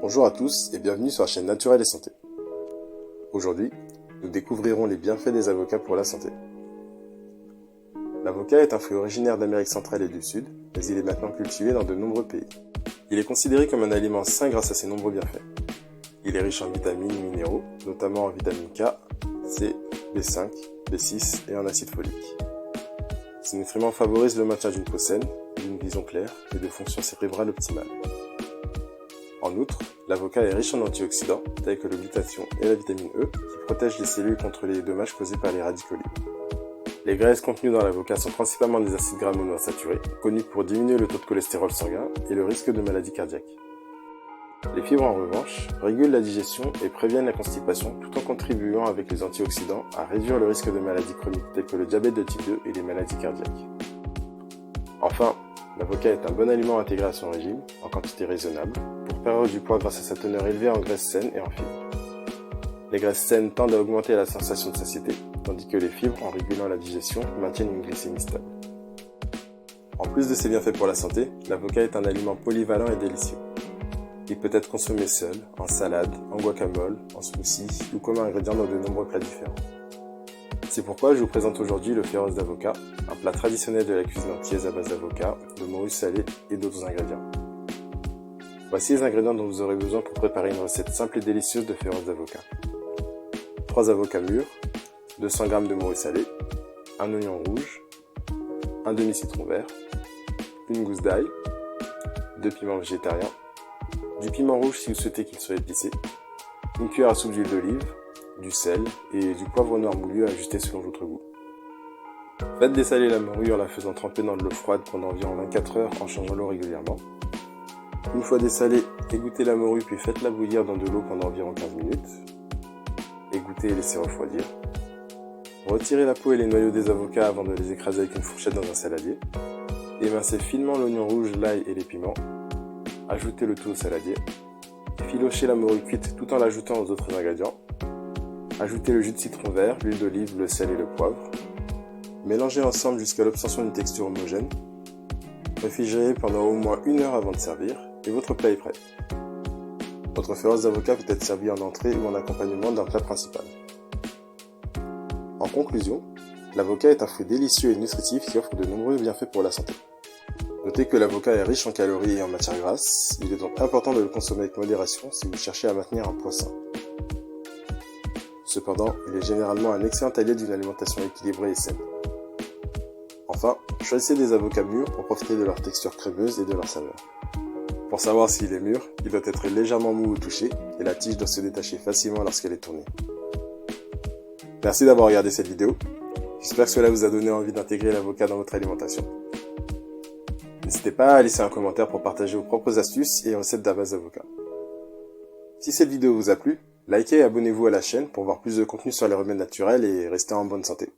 Bonjour à tous et bienvenue sur la chaîne Naturel et Santé. Aujourd'hui, nous découvrirons les bienfaits des avocats pour la santé. L'avocat est un fruit originaire d'Amérique centrale et du Sud, mais il est maintenant cultivé dans de nombreux pays. Il est considéré comme un aliment sain grâce à ses nombreux bienfaits. Il est riche en vitamines et minéraux, notamment en vitamine K, C, B5, B6 et en acide folique. Ces nutriments favorisent le maintien d'une peau saine, d'une vision claire et de fonctions cérébrales optimales. En outre, l'avocat est riche en antioxydants, tels que le glutathion et la vitamine E, qui protègent les cellules contre les dommages causés par les radicaux libres. Les graisses contenues dans l'avocat sont principalement des acides gras monoinsaturés, connus pour diminuer le taux de cholestérol sanguin et le risque de maladie cardiaque. Les fibres, en revanche, régulent la digestion et préviennent la constipation, tout en contribuant avec les antioxydants à réduire le risque de maladies chroniques telles que le diabète de type 2 et les maladies cardiaques. Enfin, l'avocat est un bon aliment intégré à son régime, en quantité raisonnable, pour perdre du poids grâce à sa teneur élevée en graisses saines et en fibres. Les graisses saines tendent à augmenter la sensation de satiété, tandis que les fibres, en régulant la digestion, maintiennent une glycémie stable. En plus de ses bienfaits pour la santé, l'avocat est un aliment polyvalent et délicieux. Il peut être consommé seul, en salade, en guacamole, en smoothie ou comme ingrédient dans de nombreux plats différents. C'est pourquoi je vous présente aujourd'hui le féroce d'avocat, un plat traditionnel de la cuisine antillaise à base d'avocat, de morue salée et d'autres ingrédients. Voici les ingrédients dont vous aurez besoin pour préparer une recette simple et délicieuse de féroce d'avocat. 3 avocats mûrs, 200 g de morue salée, un oignon rouge, un demi-citron vert, une gousse d'ail, 2 piments végétariens, du piment rouge si vous souhaitez qu'il soit épicé, une cuillère à soupe d'huile d'olive, du sel et du poivre noir moulu à ajuster selon votre goût. Faites dessaler la morue en la faisant tremper dans de l'eau froide pendant environ 24 heures en changeant l'eau régulièrement. Une fois dessalée, égouttez la morue puis faites-la bouillir dans de l'eau pendant environ 15 minutes. Égouttez et laissez refroidir. Retirez la peau et les noyaux des avocats avant de les écraser avec une fourchette dans un saladier. Émincez finement l'oignon rouge, l'ail et les piments. Ajoutez le tout au saladier. Efilochez la morue cuite tout en l'ajoutant aux autres ingrédients. Ajoutez le jus de citron vert, l'huile d'olive, le sel et le poivre. Mélangez ensemble jusqu'à l'obtention d'une texture homogène. Réfrigérez pendant au moins 1 heure avant de servir et votre plat est prêt. Votre féroce d'avocat peut être servi en entrée ou en accompagnement d'un plat principal. En conclusion, l'avocat est un fruit délicieux et nutritif qui offre de nombreux bienfaits pour la santé. Notez que l'avocat est riche en calories et en matières grasses, il est donc important de le consommer avec modération si vous cherchez à maintenir un poids sain. Cependant, il est généralement un excellent allié d'une alimentation équilibrée et saine. Enfin, choisissez des avocats mûrs pour profiter de leur texture crémeuse et de leur saveur. Pour savoir s'il est mûr, il doit être légèrement mou au toucher et la tige doit se détacher facilement lorsqu'elle est tournée. Merci d'avoir regardé cette vidéo. J'espère que cela vous a donné envie d'intégrer l'avocat dans votre alimentation. N'hésitez pas à laisser un commentaire pour partager vos propres astuces et recettes à base d'avocat. Si cette vidéo vous a plu, likez et abonnez-vous à la chaîne pour voir plus de contenu sur les remèdes naturels et restez en bonne santé.